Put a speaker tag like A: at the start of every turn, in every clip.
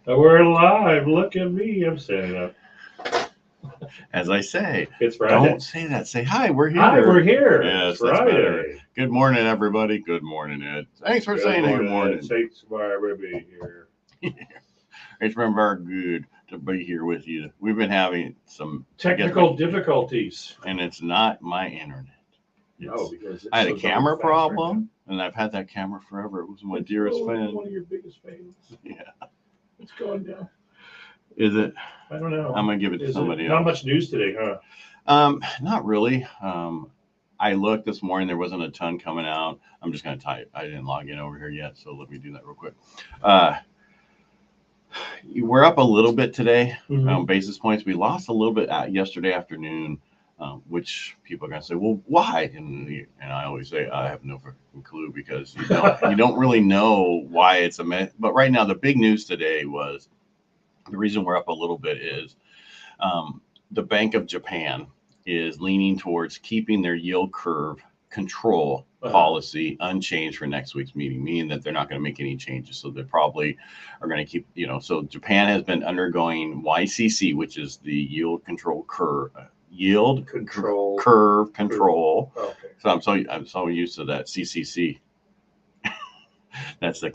A: We're live. Look at me. I'm standing up.
B: As I say,
A: It's Friday.
B: don't say that. Say, hi, we're here.
A: Hi, we're here.
B: Yes,
A: it's
B: that's
A: Friday.
B: better. Good morning, everybody. Good morning, Ed. Thanks for saying good morning.
A: Thanks for everybody here.
B: It's been very good to be here with you. We've been having some
A: technical difficulties.
B: And it's not my internet.
A: No, because
B: I had a camera problem, and I've had that camera forever. It was my dearest fan.
A: One of your biggest fans.
B: Yeah.
A: It's going down.
B: Is it?
A: I don't know.
B: I'm going to give it to somebody else.
A: Not much news today, huh?
B: Not really. I looked this morning. There wasn't a ton coming out. I'm just going to type. I didn't log in over here yet, so let me do that real quick. We're up a little bit today, basis points. We lost a little bit yesterday afternoon, which people are going to say, well, why? And I always say, I have no clue, because you don't really know why it's a mess. But right now, the big news today was, the reason we're up a little bit is the Bank of Japan is leaning towards keeping their yield curve control policy unchanged for next week's meeting, meaning that they're not going to make any changes. So they probably are going to keep, so Japan has been undergoing YCC, which is the yield control curve, curve control. Okay. So I'm so used to that CCC. That's the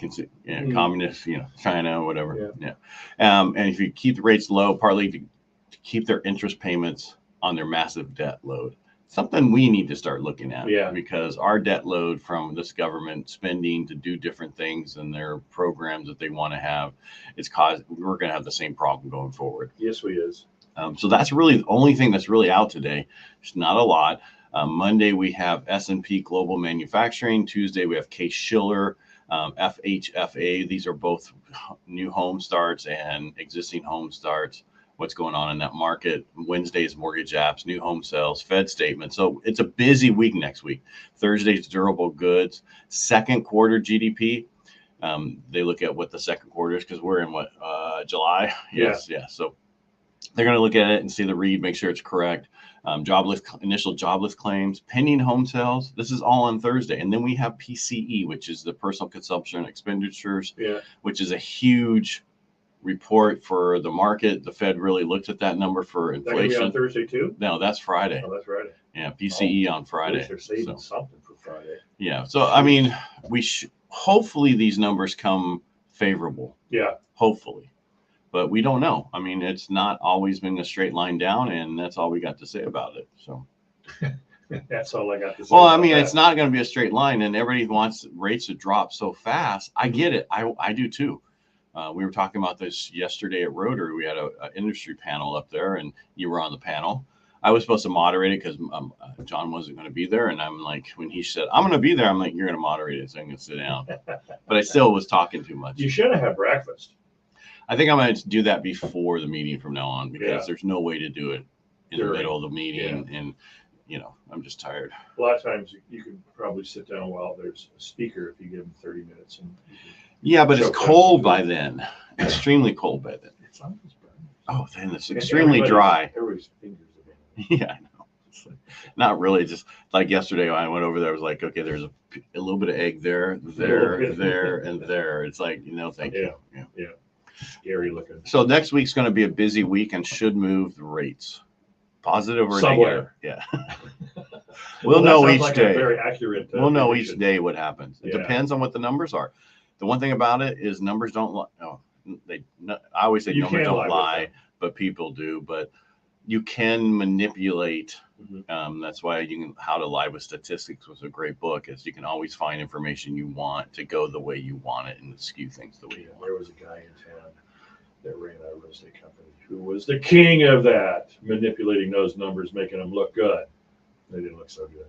B: communist, China, whatever. Yeah. And if you keep the rates low, partly to keep their interest payments on their massive debt load. Something we need to start looking at, because our debt load from this government spending to do different things and their programs that they want to have, we're going to have the same problem going forward.
A: Yes, we is.
B: So that's really the only thing that's really out today. It's not a lot. Monday we have S&P Global Manufacturing. Tuesday we have Case-Shiller, FHFA. These are both new home starts and existing home starts. What's going on in that market. Wednesday's mortgage apps, new home sales, Fed statement. So it's a busy week next week. Thursday's durable goods, second quarter GDP. They look at what the second quarter is, because we're in July. Yes. Yeah. So they're going to look at it and see the read, make sure it's correct. Initial jobless claims, pending home sales. This is all on Thursday. And then we have PCE, which is the personal consumption expenditures, which is a huge report for the market. The Fed really looked at that number for inflation.
A: That on Thursday too?
B: No, that's Friday.
A: Oh, that's Friday.
B: Yeah, PCE on Friday.
A: They're saving something for Friday.
B: Yeah, so I mean, hopefully these numbers come favorable.
A: Yeah,
B: hopefully, but we don't know. I mean, it's not always been a straight line down, and that's all we got to say about it. So.
A: That's all I got to say.
B: Well, I mean, it's not going to be a straight line, and everybody wants rates to drop so fast. I get it. I do too. We were talking about this yesterday at Realtor. We had an industry panel up there, and you were on the panel. I was supposed to moderate it because John wasn't going to be there. And I'm like, when he said, I'm going to be there, I'm like, you're going to moderate it, so I'm going to sit down. But I still was talking too much.
A: You should have had breakfast.
B: I think I'm going to do that before the meeting from now on, because there's no way to do it in the middle of the meeting. And, I'm just tired.
A: A lot of times you can probably sit down while there's a speaker if you give them 30 minutes.
B: Yeah, but it's cold by then. Extremely cold by then. Oh, then it's extremely dry.
A: Everybody's fingers are
B: yeah, I know. Not really. Just like yesterday, when I went over there, I was like, okay, there's a little bit of egg there, and there. It's like, thank you.
A: Yeah. Scary looking.
B: So next week's going to be a busy week and should move the rates. Positive or
A: somewhere.
B: Negative? Yeah. We'll know each day.
A: Very accurate.
B: We'll know each day what happens. It depends on what the numbers are. The one thing about it is numbers don't lie. No, I always say numbers don't lie, but people do. But you can manipulate. That's why How to Lie with Statistics was a great book, is you can always find information you want to go the way you want it and skew things the way you want.
A: There was a guy in town that ran a real estate company who was the king of that, manipulating those numbers, making them look good. They didn't look so good.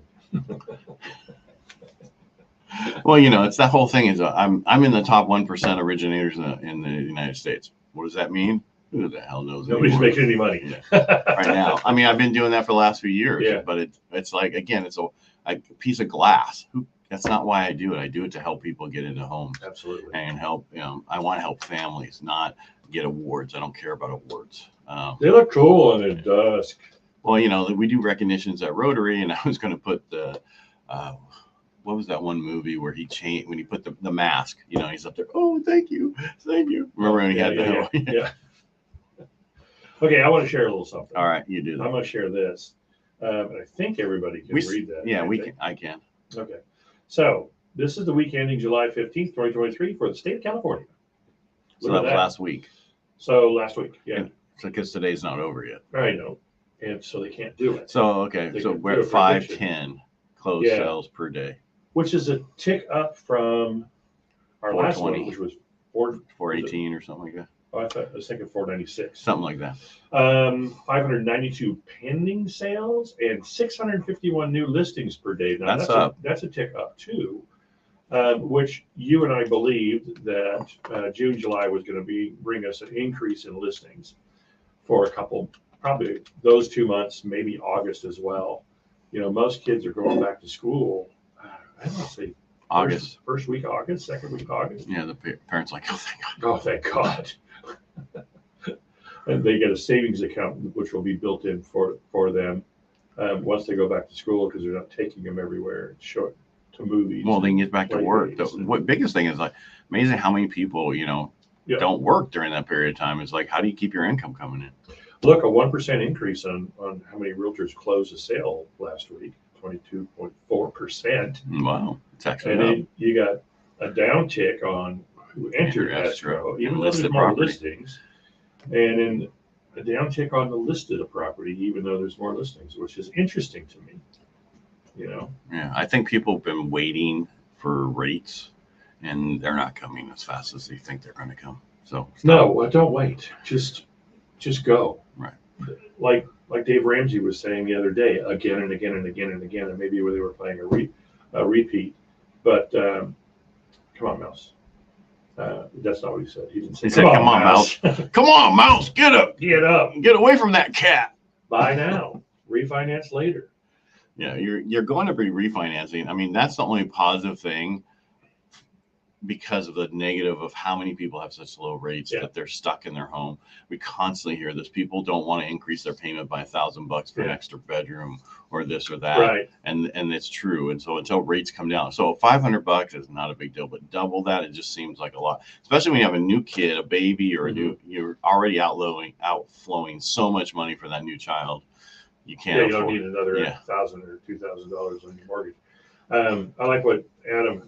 B: Well, it's that whole thing is I'm in the top 1% originators in the United States. What does that mean? Who the hell knows?
A: Nobody's making any money
B: right now. I mean, I've been doing that for the last few years, but it's like, again, it's a piece of glass. That's not why I do it. I do it to help people get into homes.
A: Absolutely.
B: And help, I want to help families, not get awards. I don't care about awards.
A: They look cool on the dusk.
B: Well, we do recognitions at Rotary, and I was going to put the, what was that one movie where he changed when he put the mask? He's up there. Oh, thank you. Remember when he had the
A: yeah. Okay, I want to share a little something.
B: All right, you do that.
A: I'm going to share this. I think everybody can read that.
B: Yeah, I can.
A: Okay. So this is the week ending July 15th, 2023 for the state of California.
B: So that was last week.
A: So last week, yeah.
B: Because today's not over yet.
A: I know. And so they can't do it.
B: So, okay. So we're at 510 closed sales per day.
A: Which is a tick up from our last one, which was
B: 418 or something like that.
A: Oh, I was thinking 496.
B: Something like that.
A: 592 pending sales and 651 new listings per day. Now,
B: that's up.
A: That's a tick up too, which you and I believed that June, July was going to bring us an increase in listings for a couple, probably those 2 months, maybe August as well. Most kids are going back to school. I don't say
B: August.
A: First week of August, second week of August.
B: Yeah, the parents are like, oh, thank God.
A: Oh, thank God. And they get a savings account, which will be built in for them once they go back to school, because they're not taking them everywhere to movies.
B: Well, they can get back to work. What biggest thing is like amazing how many people, don't work during that period of time. It's like, how do you keep your income coming in?
A: Look, a 1% increase on how many realtors closed a sale last week, 22.4%.
B: Wow. It's actually
A: and then you got a downtick on who entered escrow, even though there's more listings. And then a downtick on the listed property, even though there's more listings, which is interesting to me.
B: Yeah, I think people have been waiting for rates, and they're not coming as fast as they think they're going to come. So
A: no, don't wait. Just go.
B: Right.
A: Like Dave Ramsey was saying the other day, again and again and again and again, and maybe they were playing a repeat. But come on, Mouse. That's not what he said. He didn't say,
B: he said, come on, Mouse. Come on, Mouse. Get up.
A: Get up.
B: Get away from that cat.
A: Buy now. Refinance later.
B: Yeah, you're going to be refinancing. I mean, that's the only positive thing, because of the negative of how many people have such low rates that they're stuck in their home. We constantly hear this. People don't want to increase their payment by $1,000 for an extra bedroom or this or that. Right. And it's true. And so until rates come down, so $500 is not a big deal, but double that, it just seems like a lot, especially when you have a new kid, a baby, or you're already outflowing so much money for that new child. You can't.
A: Yeah, you don't need another $1,000 or $2,000 on your mortgage. I like what Adam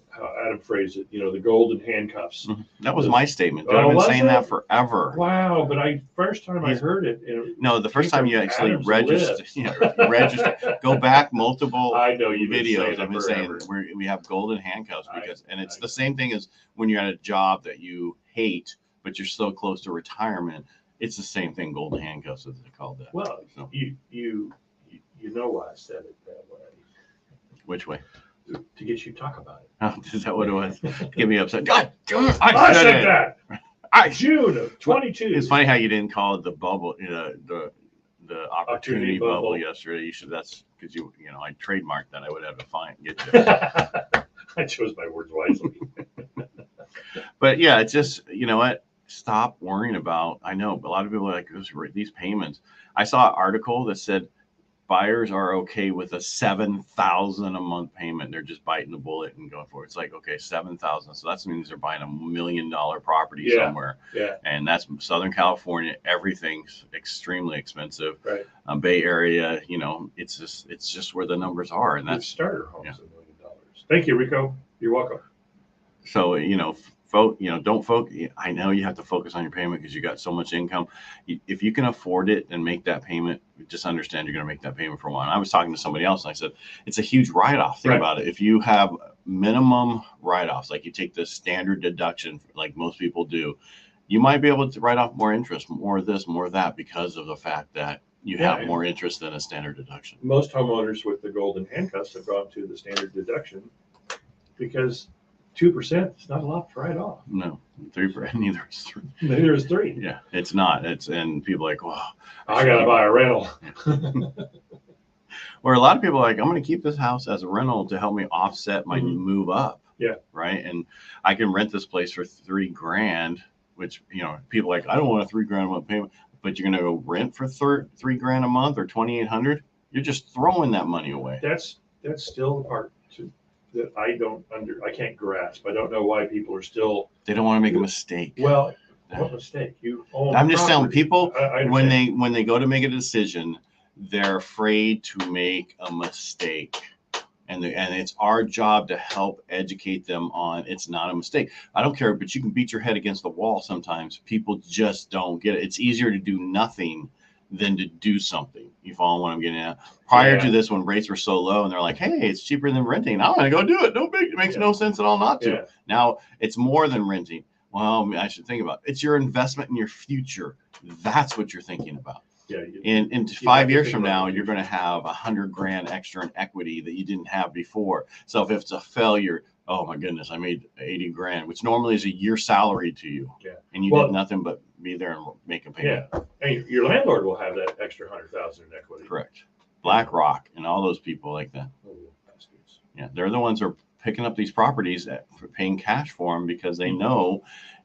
A: phrased it, the golden handcuffs.
B: Mm-hmm. That was my statement. I've been saying that forever.
A: Wow, but first time I heard it.
B: No, the first time you actually registered, go back multiple videos. I've been saying we have golden handcuffs it's the same thing as when you're at a job that you hate, but you're so close to retirement. It's the same thing, golden handcuffs, as they call that.
A: Well, you know why I said it that way.
B: Which way?
A: To get you to talk about it.
B: Oh, is that what it was? Get me upset. God,
A: I said that. June of 22.
B: It's funny how you didn't call it the bubble, the opportunity bubble yesterday. You should. That's because I trademarked that. I would have to get you.
A: I chose my words wisely.
B: But yeah, it's just what. Stop worrying about. I know a lot of people are like these payments. I saw an article that said buyers are okay with a $7,000 a month payment. They're just biting the bullet and going for it. It's like, okay, $7,000. So that means they're buying $1 million property somewhere. Yeah. And that's Southern California. Everything's extremely expensive. Right. Bay Area, it's just where the numbers are. And that's
A: starter homes $1 million. Thank you, Rico. You're welcome.
B: So, don't focus. I know you have to focus on your payment because you got so much income. If you can afford it and make that payment, just understand you're going to make that payment for a while. And I was talking to somebody else and I said, it's a huge write-off. Think about it. If you have minimum write-offs, like you take the standard deduction, like most people do, you might be able to write off more interest, more of this, more of that, because of the fact that you have more interest than a standard deduction.
A: Most homeowners with the golden handcuffs have gone to the standard deduction because 2% is not a lot to write off.
B: No, 3%. Neither is 3.
A: Neither is 3.
B: Yeah, it's not. And people are like, well,
A: I gotta buy a rental.
B: Where a lot of people are like, I'm going to keep this house as a rental to help me offset my move up. Yeah. Right. And I can rent this place for $3,000, which people are like, I don't want a $3,000 a month payment, but you're going to go rent for $3,000 a month or $2,800. You're just throwing that money away.
A: That's still the part that I can't grasp. I don't know why people are still.
B: They don't want to make a mistake.
A: Well, what mistake? You own.
B: I'm just telling
A: property.
B: people
A: I
B: when
A: understand.
B: they go to make a decision, they're afraid to make a mistake. And it's our job to help educate them on it's not a mistake. I don't care, but you can beat your head against the wall sometimes. People just don't get it. It's easier to do nothing than to do something. You follow what I'm getting at? Prior to this, when rates were so low and they're like, hey, it's cheaper than renting, I'm going to go do it. It makes no sense at all not to.
A: Yeah.
B: Now it's more than renting. Well, I should think about it. It's your investment in your future. That's what you're thinking about.
A: Yeah.
B: In 5 years from now, you're going to have $100,000 extra in equity that you didn't have before. So if it's a failure, oh my goodness, I made $80,000, which normally is a year's salary to you.
A: Yeah.
B: And you did nothing but be there and make a payment.
A: Yeah. And your landlord will have that extra $100,000 in equity.
B: Correct. BlackRock and all those people like that.
A: Oh, bastards.
B: Yeah, they're the ones who are picking up these properties for paying cash for them because they know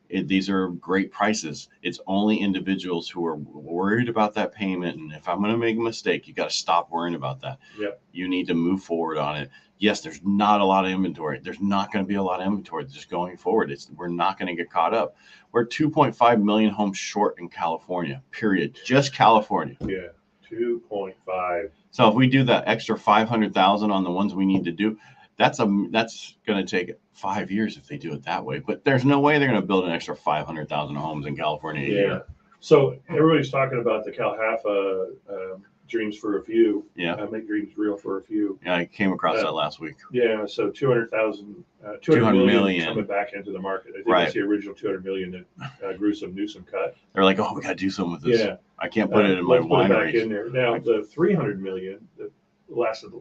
B: these are great prices. It's only individuals who are worried about that payment. And if I'm going to make a mistake, you got to stop worrying about that.
A: Yep.
B: You need to move forward on it. Yes, there's not a lot of inventory. There's not going to be a lot of inventory just going forward. We're not going to get caught up. We're 2.5 million homes short in California, period. Just California.
A: Yeah, 2.5.
B: So if we do that extra 500,000 on the ones we need to do, that's going to take 5 years if they do it that way. But there's no way they're going to build an extra 500,000 homes in California a year.
A: So everybody's talking about the CalHFA Dreams for a Few.
B: Yeah.
A: Make dreams real for a few.
B: Yeah, I came across that last week.
A: Yeah. So 200,000,
B: 200
A: million
B: million
A: coming back into the market. I think
B: Right.
A: that's the original 200 million that Newsom cut.
B: They're like, oh, we got to do something with this.
A: Yeah.
B: I can't put it in my
A: Let's put it back in
B: wineries.
A: there. Now the 300 million that lasted,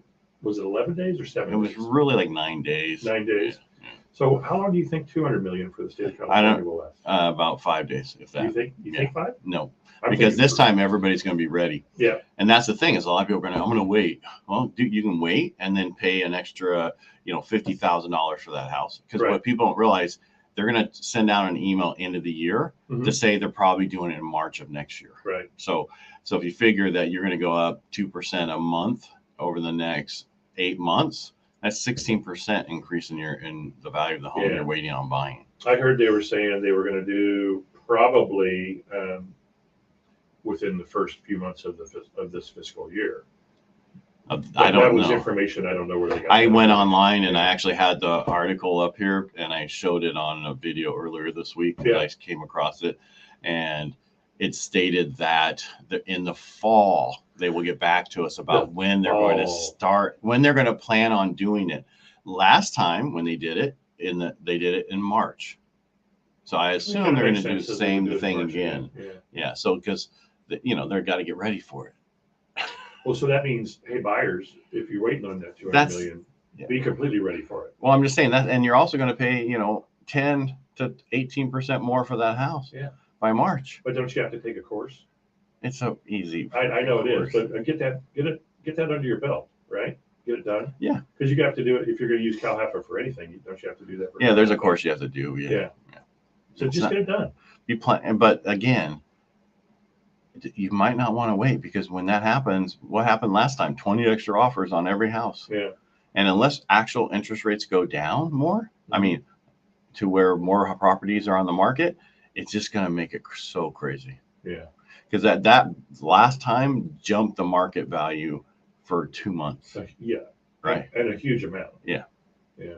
A: was it 11 days or 7
B: It was
A: days?
B: really like 9 days.
A: 9 days.
B: Yeah.
A: So how long do you think 200 million for the state of
B: I
A: California
B: don't-
A: will last?
B: About 5 days, if that.
A: You think 5?
B: No,
A: I'm
B: because
A: thinking
B: this
A: three.
B: time everybody's going to be ready.
A: Yeah.
B: And that's the thing is a lot of people are going to, I'm going to wait. Well, dude, you can wait and then pay an extra, $50,000 for that house. Because
A: Right.
B: what people don't realize, they're going to send out an email end of the year to say they're probably doing it in March of next year.
A: Right.
B: So if you figure that you're going to go up 2% a month over the next 8 months, that's 16% increase in the value of the home
A: Yeah.
B: you're waiting on buying.
A: I heard they were saying they were going to do probably within the first few months of this fiscal year.
B: I
A: That
B: don't
A: was
B: know.
A: information I don't know where they got.
B: I
A: that.
B: went online and I actually had the article up here and I showed it on a video earlier this week.
A: Yeah.
B: I came across it and it stated that in the fall they will get back to us about when they're going to start, when they're going to plan on doing it. Last time when they did it, they did it in March. So I assume they're going to do the same thing again. Yeah. So because they've got to get ready for it.
A: Well, so that means, hey, buyers, if you're waiting on that 200 million, be completely ready for it.
B: Well, I'm just saying that, and you're also going to pay 10 to 18% more for that house.
A: Yeah.
B: By March.
A: But don't you have to take a course?
B: It's so easy.
A: I know it is, but get that under your belt, right? Get it done.
B: Yeah.
A: Because you have to do it if you're going to use CalHFA for anything. Don't you have to do that?
B: Yeah, there's a course you have to do.
A: Yeah. So just get it done.
B: But again, you might not want to wait because when that happens, what happened last time? 20 extra offers on every house.
A: Yeah.
B: And unless actual interest rates go down more, I mean, to where more properties are on the market, it's just going to make it so crazy.
A: Yeah.
B: Because that last time jumped the market value for 2 months.
A: Yeah.
B: Right.
A: And a huge amount.
B: Yeah.
A: Yeah.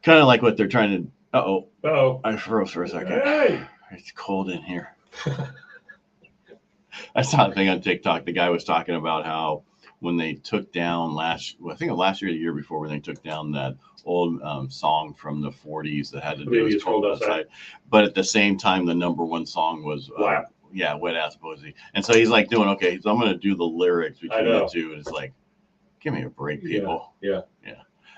B: Kind of like what they're trying to.
A: Uh-oh.
B: I froze for a second.
A: Hey.
B: It's cold in here. I saw a thing on TikTok. The guy was talking about how when they took down last year, or the year before, when they took down that old song from the 40s that had to do with cold outside. But at the same time, the #1 song was Wet Ass Pussy. And so he's like doing, okay, so I'm going to do the lyrics between the two. And it's like, give me a break, people.
A: Yeah.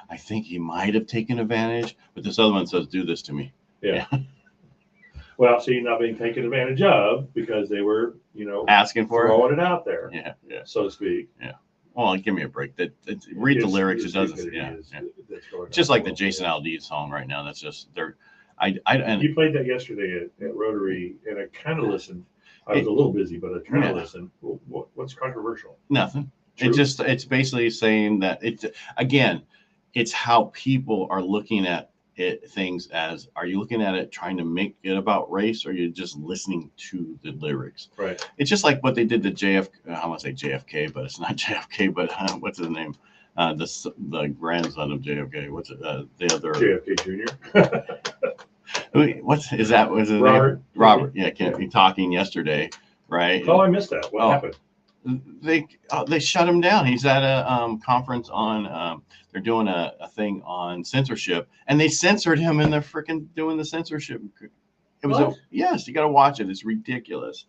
B: I think he might have taken advantage, but this other one says, do this to me.
A: Yeah. Well, see, not being taken advantage of because they were,
B: asking for
A: throwing it out there.
B: Yeah.
A: So to speak.
B: Yeah. Well, give me a break. Read the lyrics. It doesn't. Just like the Jason Aldean song right now. That's just and
A: you played that yesterday at Rotary, and I kind of listened. I was a little busy, but I tried to listen. What's controversial?
B: Nothing.
A: True.
B: It's basically saying that again, it's how people are looking at it, things as, are you looking at it trying to make it about race, or are you just listening to the lyrics?
A: Right.
B: It's just like what they did to I want to say JFK, but it's not JFK, but what's his name? The grandson of JFK. What's it? The other
A: JFK Jr.
B: What's his name? Robert. Yeah, can't be talking yesterday, right?
A: Oh, I missed that. What happened?
B: They shut him down. He's at a conference on. They're doing a thing on censorship, and they censored him, and they're freaking doing the censorship. It was yes, you got to watch it. It's ridiculous.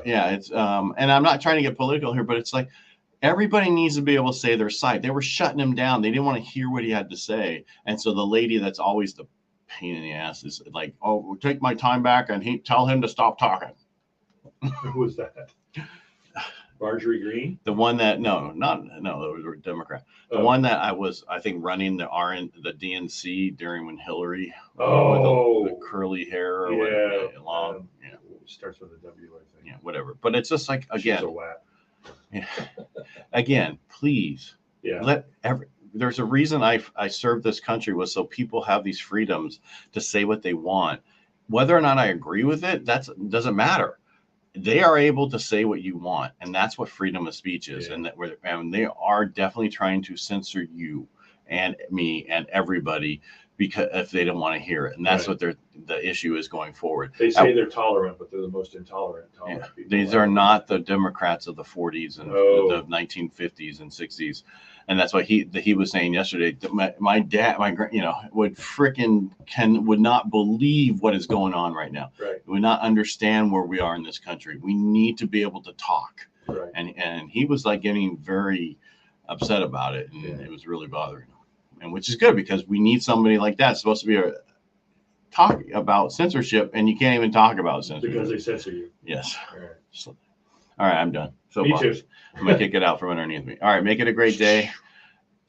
B: Yeah, it's and I'm not trying to get political here, but it's like everybody needs to be able to say their side. They were shutting him down. They didn't want to hear what he had to say, and so the lady that's always the pain in the ass is like, "Oh, we'll take my time back," and tell him to stop talking.
A: Who was that? Marjorie Green?
B: The one that it was a Democrat. The one that I think running the DNC during when Hillary with the curly hair or long.
A: Starts with a W, I think.
B: Yeah, whatever. But it's just like, again,
A: she's a whack.
B: Yeah. Again, please.
A: Yeah.
B: There's a reason I served this country, was so people have these freedoms to say what they want. Whether or not I agree with it, doesn't matter. They are able to say what you want, and that's what freedom of speech is. And they are definitely trying to censor you and me and everybody, because if they don't want to hear it, and that's what the issue is going forward.
A: They say they're tolerant, but they're the most intolerant people.
B: These are not the Democrats of the 40s and the 1950s and 60s. And that's why he was saying yesterday, my dad, would not believe what is going on right now.
A: Right.
B: Would not understand where we are in this country. We need to be able to talk.
A: Right.
B: And he was like getting very upset about it, and it was really bothering him. And which is good, because we need somebody like that. It's supposed to be talking about censorship, and you can't even talk about censorship
A: because they censor you.
B: Yes.
A: All right.
B: All right, I'm done. So
A: me too.
B: I'm gonna kick it out from underneath me. All right, make it a great day.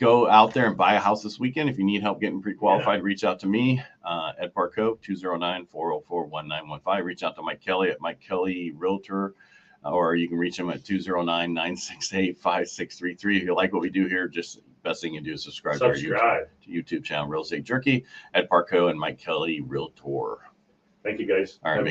B: Go out there and buy a house this weekend. If you need help getting pre-qualified, reach out to me at Parcaut, 209-404-1915. Reach out to Mike Kelly at Mike Kelly Realtor, or you can reach him at 209-968-5633. If you like what we do here, just best thing you do is subscribe to our YouTube channel, Real Estate Jerky, at Parcaut and Mike Kelly Realtor.
A: Thank you, guys.
B: All right.